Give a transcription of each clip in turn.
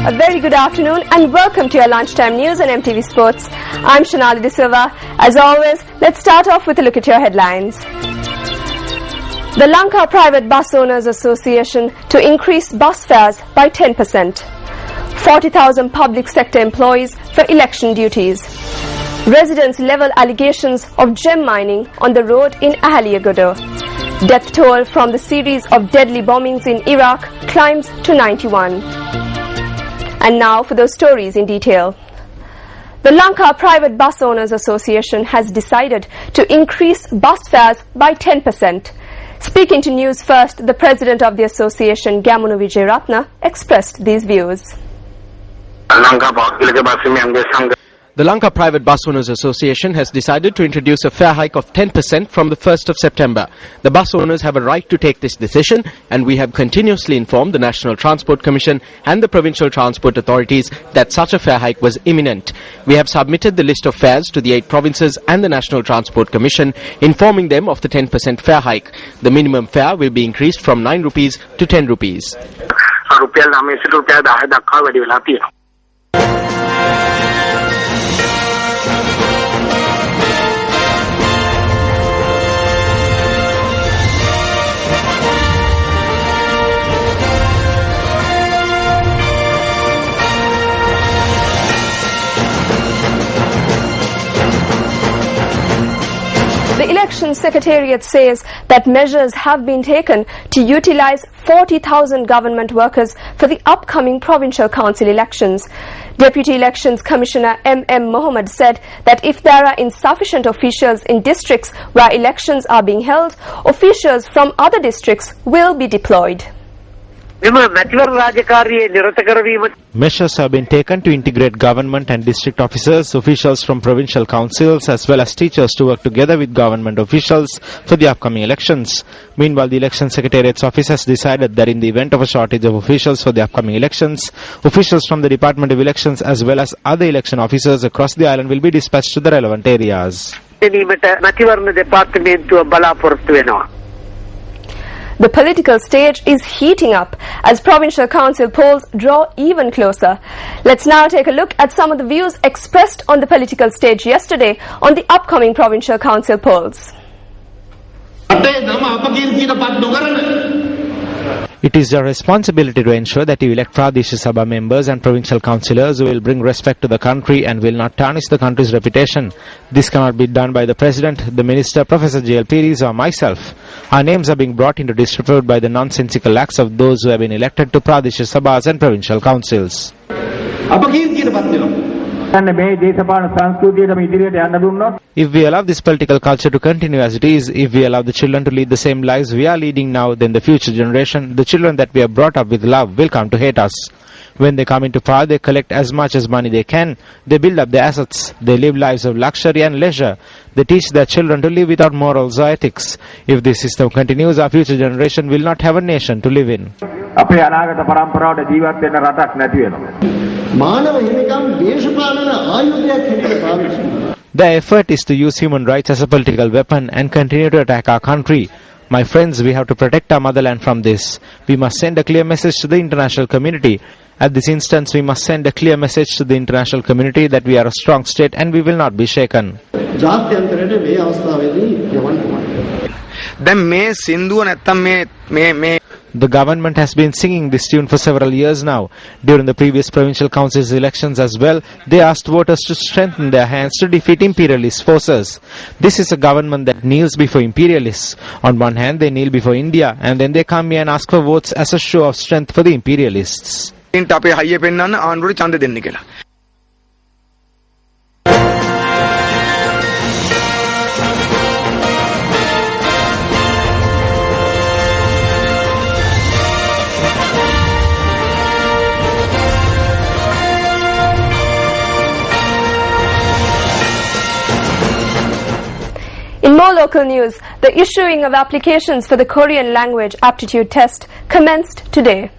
A very good afternoon and welcome to your lunchtime news on MTV Sports. I'm Shanali De Silva. As always, let's start off with a look at your headlines. The Lanka Private Bus Owners Association to increase bus fares by 10%. 40,000 public sector employees for election duties. Residents level allegations of gem mining on the road in Ahaliagodo. Death toll from the series of deadly bombings in Iraq climbs to 91. And now for those stories in detail. The Lanka Private Bus Owners Association has decided to increase bus fares by 10%. Speaking to News First, the president of the association, Gamunu Vijayaratna, expressed these views. The Lanka Private Bus Owners Association has decided to introduce a fare hike of 10% from the 1st of September. The bus owners have a right to take this decision, and we have continuously informed the National Transport Commission and the provincial transport authorities that such a fare hike was imminent. We have submitted the list of fares to the 8 provinces and the National Transport Commission, informing them of the 10% fare hike. The minimum fare will be increased from 9 rupees to 10 rupees. The Election Secretariat says that measures have been taken to utilize 40,000 government workers for the upcoming Provincial Council elections. Deputy Elections Commissioner M.M. Mohammed said that if there are insufficient officials in districts where elections are being held, officials from other districts will be deployed. Measures have been taken to integrate government and district officers, officials from provincial councils as well as teachers to work together with government officials for the upcoming elections. Meanwhile, the Election Secretariat's office has decided that in the event of a shortage of officials for the upcoming elections, officials from the Department of Elections as well as other election officers across the island will be dispatched to the relevant areas. The political stage is heating up as provincial council polls draw even closer. Let's now take a look at some of the views expressed on the political stage yesterday on the upcoming provincial council polls. It is their responsibility to ensure that you elect Pradesh Sabha members and provincial councillors who will bring respect to the country and will not tarnish the country's reputation. This cannot be done by the President, the Minister, Professor J.L. Piris or myself. Our names are being brought into disrepute by the nonsensical acts of those who have been elected to Pradesh Sabhas and provincial councils. If we allow this political culture to continue as it is, if we allow the children to lead the same lives we are leading now, then the future generation, the children that we have brought up with love, will come to hate us. When they come into power, they collect as much as money they can. They build up their assets. They live lives of luxury and leisure. They teach their children to live without morals or ethics. If this system continues, our future generation will not have a nation to live in. The effort is to use human rights as a political weapon and continue to attack our country. My friends, we have to protect our motherland from this. We must send a clear message to the international community. At this instance, we must send a clear message to the international community that we are a strong state and we will not be shaken. The government has been singing this tune for several years now. During the previous provincial council's elections as well, they asked voters to strengthen their hands to defeat imperialist forces. This is a government that kneels before imperialists. On one hand, they kneel before India, and then they come here and ask for votes as a show of strength for the imperialists. In more local news, the issuing of applications for the Korean language aptitude test commenced today.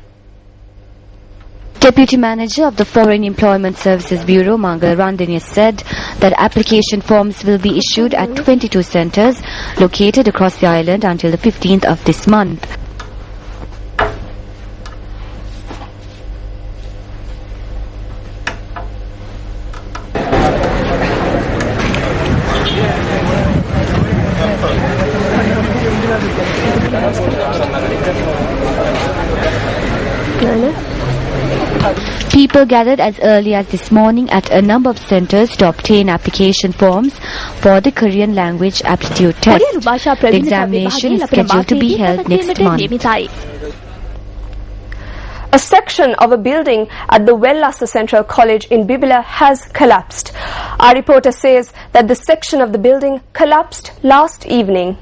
Deputy Manager of the Foreign Employment Services Bureau, Mangal Randini, said that application forms will be issued at 22 centres located across the island until the 15th of this month. People gathered as early as this morning at a number of centers to obtain application forms for the Korean language aptitude test. The examination is scheduled to be held next month. A section of a building at the Wellassa Central College in Bibila has collapsed. Our reporter says that the section of the building collapsed last evening.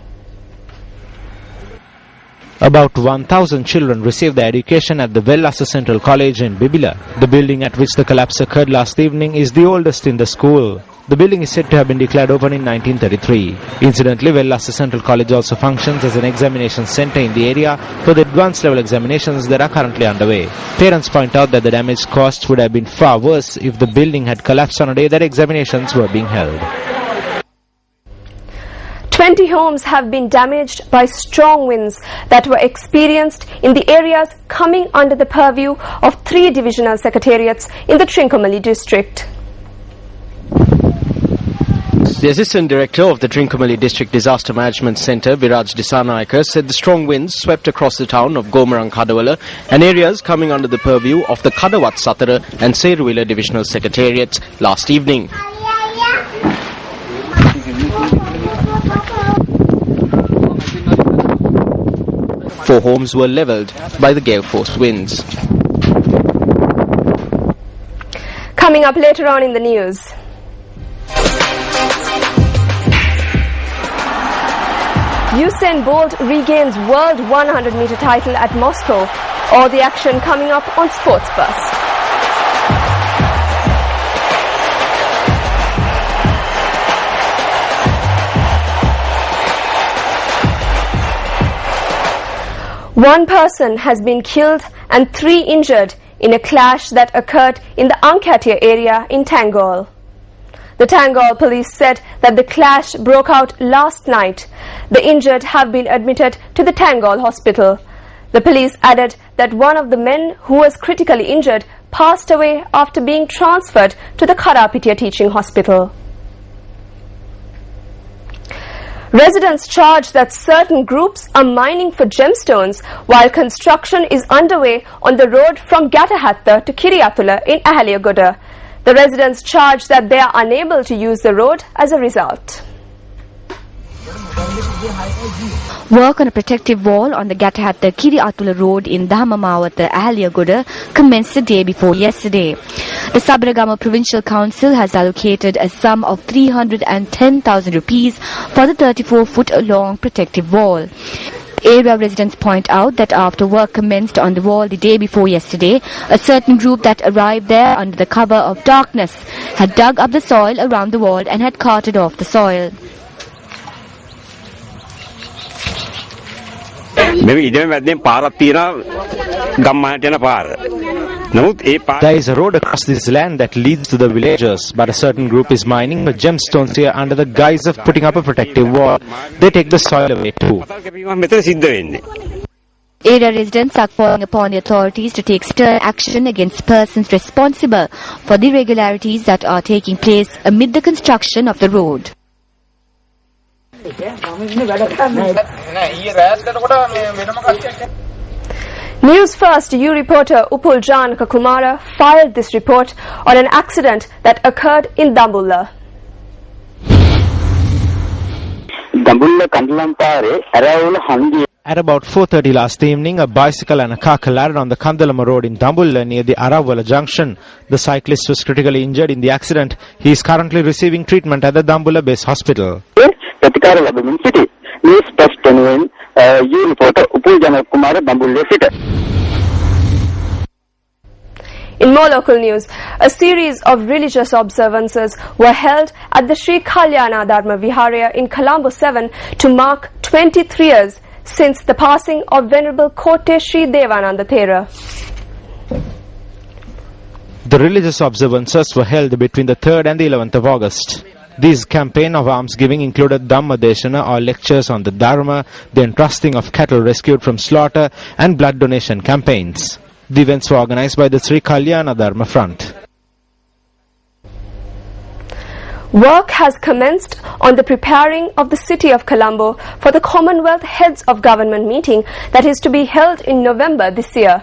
About 1,000 children received their education at the Wellassa Central College in Bibila. The building at which the collapse occurred last evening is the oldest in the school. The building is said to have been declared open in 1933. Incidentally, Wellassa Central College also functions as an examination center in the area for the advanced level examinations that are currently underway. Parents point out that the damage caused would have been far worse if the building had collapsed on a day that examinations were being held. 20 homes have been damaged by strong winds that were experienced in the areas coming under the purview of 3 divisional secretariats in the Trincomalee district. The Assistant Director of the Trincomalee District Disaster Management Centre, Viraj Disanaika, said the strong winds swept across the town of Gomarang Kadawala and areas coming under the purview of the Kadawat Satara and Seruwila Divisional Secretariats last evening. Four homes were levelled by the gale force winds. Coming up later on in the news. Usain Bolt regains World 100-meter title at Moscow. All the action coming up on Sports Bus. One person has been killed and 3 injured in a clash that occurred in the Ankatia area in Tangol. The Tangol police said that the clash broke out last night. The injured have been admitted to the Tangol hospital. The police added that one of the men who was critically injured passed away after being transferred to the Karapitia Teaching Hospital. Residents charge that certain groups are mining for gemstones while construction is underway on the road from Gatahatta to Kiriatula in Ahaliagoda. The residents charge that they are unable to use the road as a result. Work on a protective wall on the Gatahatta Kiriatula road in Dhamamawata, Ahaliagoda commenced the day before yesterday. The Sabaragama Provincial Council has allocated a sum of 310,000 rupees for the 34-foot-long protective wall. Area residents point out that after work commenced on the wall the day before yesterday, a certain group that arrived there under the cover of darkness had dug up the soil around the wall and had carted off the soil. There is a road across this land that leads to the villages, but a certain group is mining the gemstones here under the guise of putting up a protective wall. They take the soil away too. Area residents are calling upon the authorities to take stern action against persons responsible for the irregularities that are taking place amid the construction of the road. News First U reporter Upul Janaka Kumara filed this report on an accident that occurred in Dambulla. At about 4:30 last evening, a bicycle and a car collided on the Kandalama road in Dambulla near the Aravala junction. The cyclist was critically injured in the accident. He is currently receiving treatment at the Dambulla base hospital. News First U reporter Upul Janaka Kumara, Dambulla City. In more local news, a series of religious observances were held at the Sri Kalyana Dharma Viharaya in Colombo 7 to mark 23 years since the passing of Venerable Kotte Sri Devananda Thera. The religious observances were held between the 3rd and the 11th of August. These campaign of almsgiving included Dhamma Deshana or lectures on the Dharma, the entrusting of cattle rescued from slaughter and blood donation campaigns. The events were organized by the Sri Kalyana Dharma Front. Work has commenced on the preparing of the city of Colombo for the Commonwealth Heads of Government meeting that is to be held in November this year.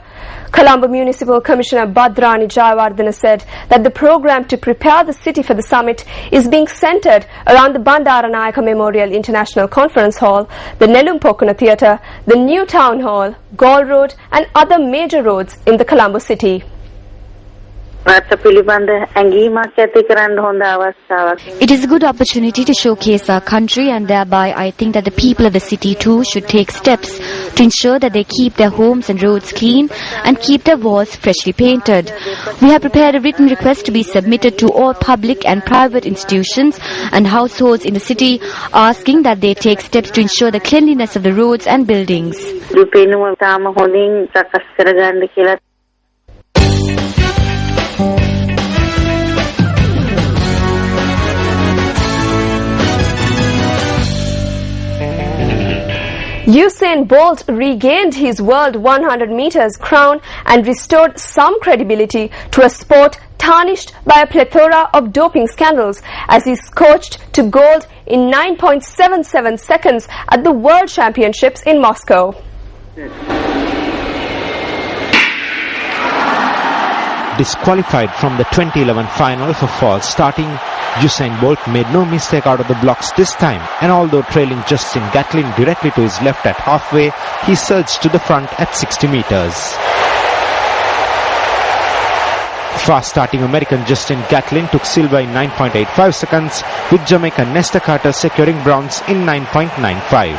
Colombo Municipal Commissioner Badrani Jayawardena said that the program to prepare the city for the summit is being centered around the Bandaranayaka Memorial International Conference Hall, the Nelumpokuna Theatre, the new Town Hall, Gall Road and other major roads in the Colombo city. It is a good opportunity to showcase our country, and thereby I think that the people of the city too should take steps to ensure that they keep their homes and roads clean and keep their walls freshly painted. We have prepared a written request to be submitted to all public and private institutions and households in the city, asking that they take steps to ensure the cleanliness of the roads and buildings. Usain Bolt regained his world 100 meters crown and restored some credibility to a sport tarnished by a plethora of doping scandals as he scorched to gold in 9.77 seconds at the World Championships in Moscow. Disqualified from the 2011 final for false starting, Usain Bolt made no mistake out of the blocks this time, and although trailing Justin Gatlin directly to his left at halfway, he surged to the front at 60 meters. Fast starting American Justin Gatlin took silver in 9.85 seconds, with Jamaican Nesta Carter securing bronze in 9.95.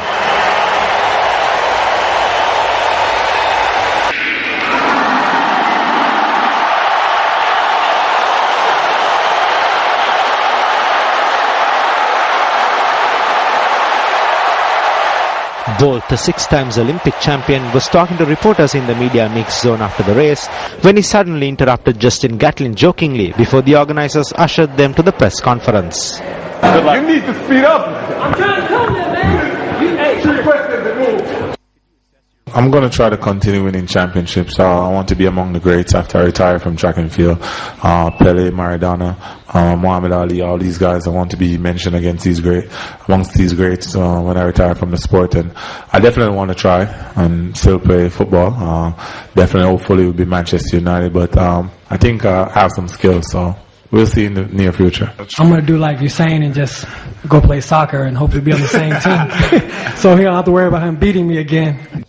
Bolt, the 6 times Olympic champion, was talking to reporters in the media mix zone after the race when he suddenly interrupted Justin Gatlin jokingly before the organizers ushered them to the press conference. You need to speed up. I'm trying to tell them, man. Three questions and move. I'm going to try to continue winning championships. I want to be among the greats after I retire from track and field. Pele, Maradona, Muhammad Ali, all these guys. I want to be mentioned amongst these greats when I retire from the sport. And I definitely want to try and still play football. Definitely, hopefully, it will be Manchester United. But I think I have some skills, so we'll see in the near future. I'm going to do like Usain and just go play soccer and hopefully be on the same team. So he don't have to worry about him beating me again.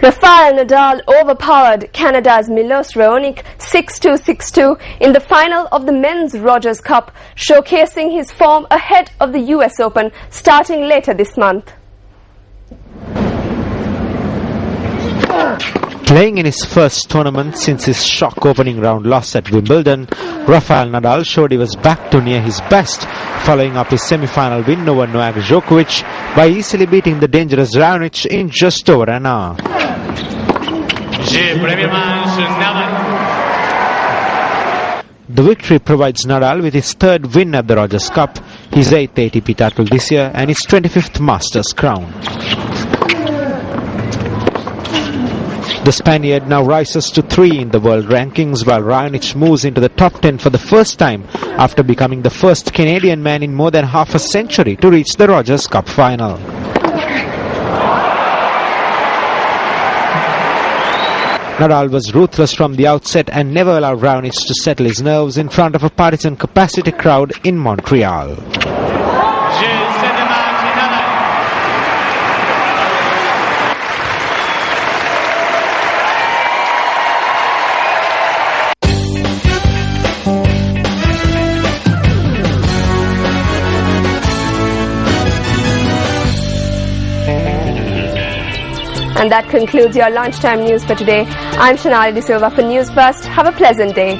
Rafael Nadal overpowered Canada's Milos Raonic 6-2, 6-2 in the final of the Men's Rogers Cup, showcasing his form ahead of the US Open starting later this month. Playing in his first tournament since his shock opening round loss at Wimbledon, Rafael Nadal showed he was back to near his best, following up his semi-final win over Novak Djokovic by easily beating the dangerous Raonic in just over an hour. The victory provides Nadal with his 3rd win at the Rogers Cup, his 8th ATP title this year and his 25th Masters crown. The Spaniard now rises to 3 in the world rankings, while Raonic moves into the top 10 for the first time after becoming the first Canadian man in more than half a century to reach the Rogers Cup final. Nadal was ruthless from the outset and never allowed Raonic to settle his nerves in front of a partisan capacity crowd in Montreal. And that concludes your lunchtime news for today. I'm Shonali De Silva for News First. Have a pleasant day.